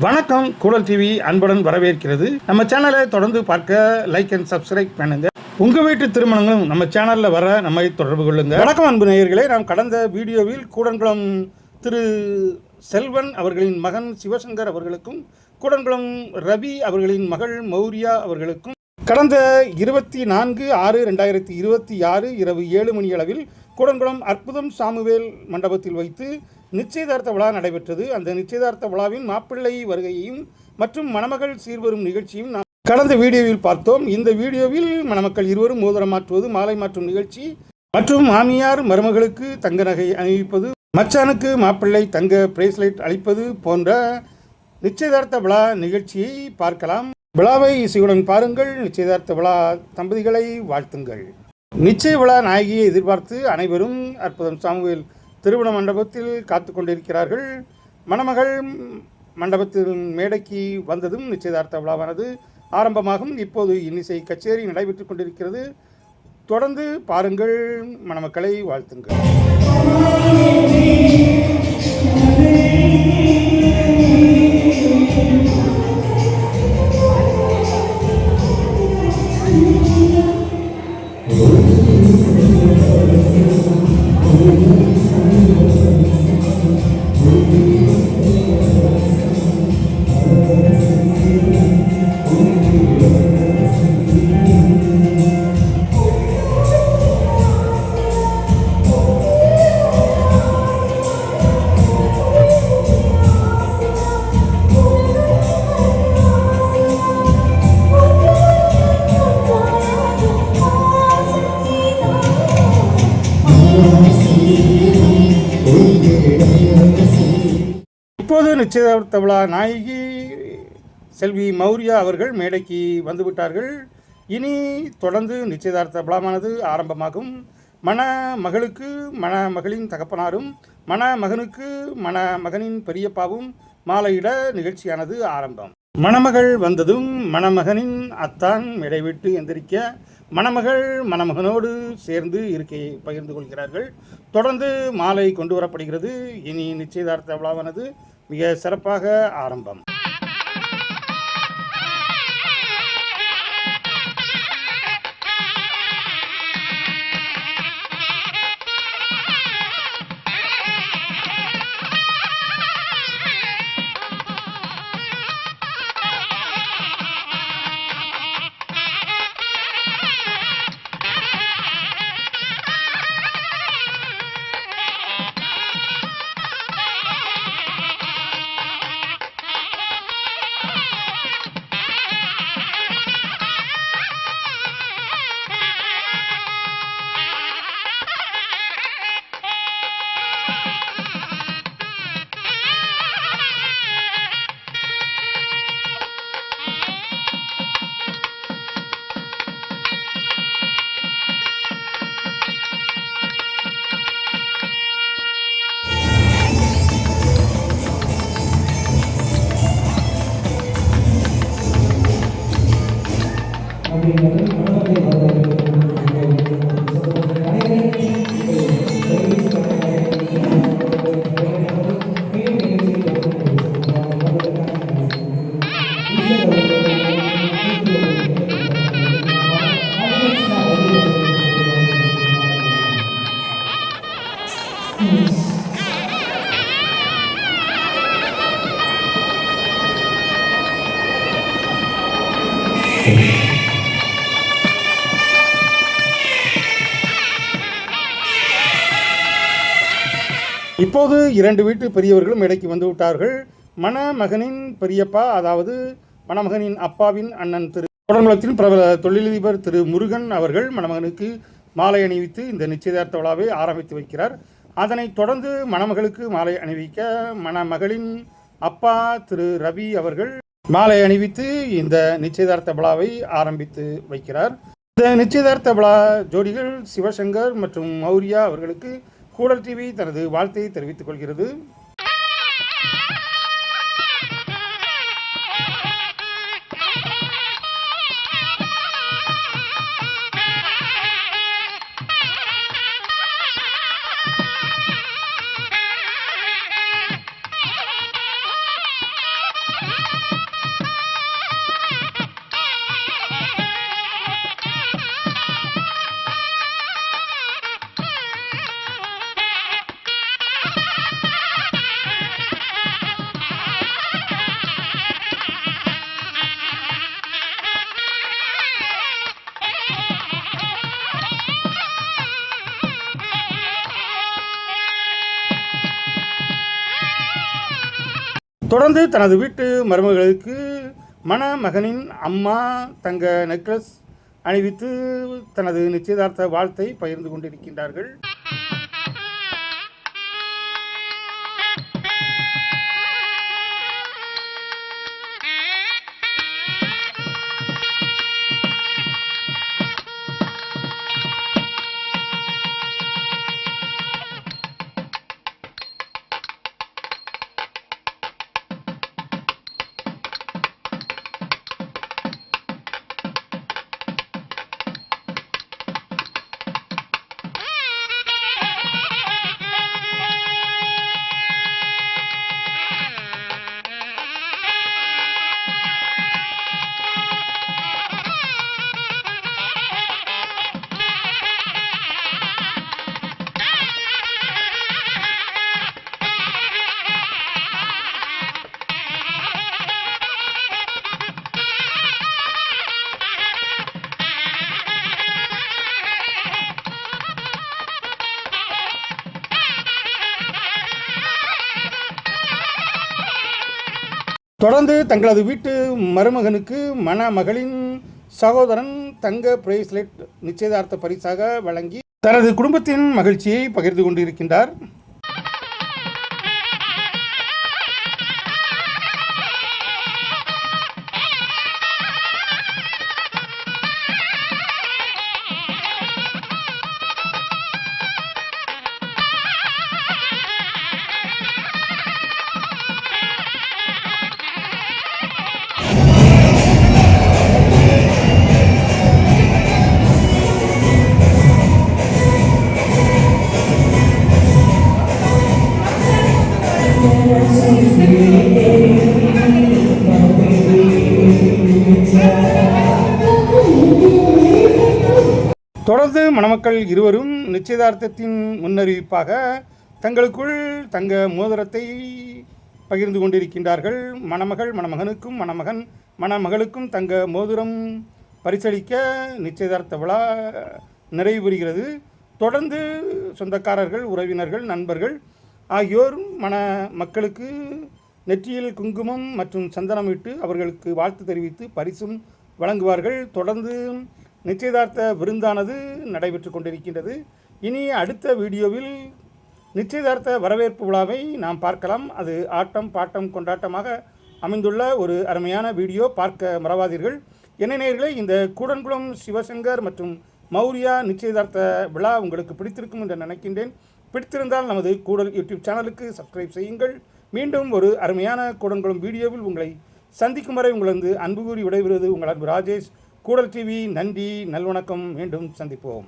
வணக்கம். கூடல் டிவி அன்புடன் வரவேற்கிறது. நம்ம சேனலை தொடர்ந்து பார்க்க லைக் அண்ட் சப்ஸ்கிரைப் பண்ணுங்க. உங்க வீட்டு திருமணங்களும் நம்ம சேனல்ல வர நம்மை தொடர்பு கொள்ளுங்க. வணக்கம் அன்பு நேயர்களே. நாம் கடந்த வீடியோவில் கூடன்குளம் திரு செல்வன் அவர்களின் மகன் சிவசங்கர் அவர்களுக்கும் கூடன்குளம் ரவி அவர்களின் மகள் மௌரியா அவர்களுக்கும் கடந்த 24/6/2026 இரவு 7 மணி அளவில் கூடன்குளம் அற்புதம் சாமுவேல் மண்டபத்தில் வைத்து நிச்சயதார்த்த விழா நடைபெற்றது. அந்த நிச்சயதார்த்த விழாவின் மாப்பிள்ளை வருகையையும் மற்றும் மணமகள் சீர்வரும் நிகழ்ச்சியும் நாம் கடந்த வீடியோவில் பார்த்தோம். இந்த வீடியோவில் மணமக்கள் இருவரும் மோதிரம் மாற்றுவது, மாலை மாற்றும் நிகழ்ச்சி மற்றும் மாமியார் மருமகளுக்கு தங்க நகை அணிவிப்பது, மச்சானுக்கு மாப்பிள்ளை தங்க பிரேஸ்லெட் அளிப்பது போன்ற நிச்சயதார்த்த விழா நிகழ்ச்சியை பார்க்கலாம். விழாவை இசையுடன் பாருங்கள். நிச்சயதார்த்த விழா தம்பதிகளை வாழ்த்துங்கள். நிச்சய விழா நாயகியை எதிர்பார்த்து அனைவரும் அற்புதம் சாமுவேல் திருமண மண்டபத்தில் காத்து கொண்டிருக்கிறார்கள். மணமகள் மண்டபத்தில் மேடைக்கு வந்ததும் நிச்சயதார்த்த விழாவானது ஆரம்பமாகும். இப்போது இன்னிசை கச்சேரி நடைபெற்றுக் கொண்டிருக்கிறது. தொடர்ந்து பாருங்கள். மணமக்களை வாழ்த்துங்கள். இப்போது நிச்சயதார்த்த விழா நாயகி செல்வி மௌரியா அவர்கள் மேடைக்கு வந்துவிட்டார்கள். இனி தொடர்ந்து நிச்சயதார்த்த விழாவானது ஆரம்பமாகும். மணமகளுக்கு மணமகளின் தகப்பனாரும் மணமகனுக்கு மணமகனின் பெரியப்பாவும் மாலையிட நிகழ்ச்சியானது ஆரம்பம். மணமகள் வந்ததும் மணமகனின் அத்தான் மேடை விட்டு எந்திரிக்க மணமகள் மணமகனோடு சேர்ந்து இருக்கையை பகிர்ந்து கொள்கிறார்கள். தொடர்ந்து மாலை கொண்டு வரப்படுகிறது. இனி நிச்சயதார்த்த விழாவானது மிக சிறப்பாக ஆரம்பம். இப்போது இரண்டு வீட்டு பெரியவர்களும் இடைக்கு வந்து விட்டார்கள். மணமகனின் பெரியப்பா, அதாவது மணமகனின் அப்பாவின் அண்ணன் திரு கூடன்குளத்தின் பிரபல தொழிலதிபர் திரு முருகன் அவர்கள் மணமகனுக்கு மாலை அணிவித்து இந்த நிச்சயதார்த்த விழாவை ஆரம்பித்து வைக்கிறார். அதனைத் தொடர்ந்து மணமகளுக்கு மாலை அணிவிக்க மணமகளின் அப்பா திரு ரவி அவர்கள் மாலை அணிவித்து இந்த நிச்சயதார்த்த விழாவை ஆரம்பித்து வைக்கிறார். இந்த நிச்சயதார்த்த விழா ஜோடிகள் சிவசங்கர் மற்றும் மௌரியா அவர்களுக்கு கூடல் டிவி தனது வாழ்த்தை தெரிவித்துக் கொள்கிறது. தொடர்ந்து தனது வீட்டு மருமகளுக்கு மணமகனின் அம்மா தங்க நெக்லஸ் அணிவித்து தனது நிச்சயதார்த்த வாழ்த்தை பகிர்ந்து கொண்டிருக்கின்றார்கள். தொடர்ந்து தங்களது வீட்டு மருமகனுக்கு மணமகளின் சகோதரன் தங்க பிரேஸ்லெட் நிச்சயதார்த்த பரிசாக வழங்கி தனது குடும்பத்தின் மகிழ்ச்சியை பகிர்ந்து கொண்டிருக்கின்றார். தொடர்ந்து மணமக்கள் இருவரும் நிச்சயதார்த்தத்தின் முன்னறிவிப்பாக தங்களுக்குள் தங்க மோதிரத்தை பகிர்ந்து கொண்டிருக்கின்றார்கள். மணமகள் மணமகனுக்கும் மணமகன் மணமகளுக்கும் தங்க மோதிரம் பரிசளிக்க நிச்சயதார்த்த விழா நிறைவு பெறுகிறது. தொடர்ந்து சொந்தக்காரர்கள், உறவினர்கள், நண்பர்கள் ஆகியோர் மக்களுக்கு நெற்றியில் குங்குமம் மற்றும் சந்தனமிட்டு அவர்களுக்கு வாழ்த்து தெரிவித்து பரிசும் வழங்குவார்கள். தொடர்ந்து நிச்சயதார்த்த விருந்தானது நடைபெற்று கொண்டிருக்கின்றது. இனி அடுத்த வீடியோவில் நிச்சயதார்த்த வரவேற்பு விழாவை நாம் பார்க்கலாம். அது ஆட்டம் பாட்டம் கொண்டாட்டமாக அமைந்துள்ள ஒரு அருமையான வீடியோ, பார்க்க மறவாதீர்கள். என்ன நேயர்களே, இந்த கூடன்குளம் சிவசங்கர் மற்றும் மௌரியா நிச்சயதார்த்த விழா உங்களுக்கு பிடித்திருக்கும் என்று நினைக்கின்றேன். பிடித்திருந்தால் நமது கூடல் யூடியூப் சேனலுக்கு சப்ஸ்கிரைப் செய்யுங்கள். மீண்டும் ஒரு அருமையான கூடன்குளம் வீடியோவில் உங்களை சந்திக்கும் வரை உங்களது அன்பு கூறி விடைபெறுவது உங்கள் அன்பு ராஜேஷ். கூடல் டிவி. நன்றி, நல்வணக்கம். மீண்டும் சந்திப்போம்.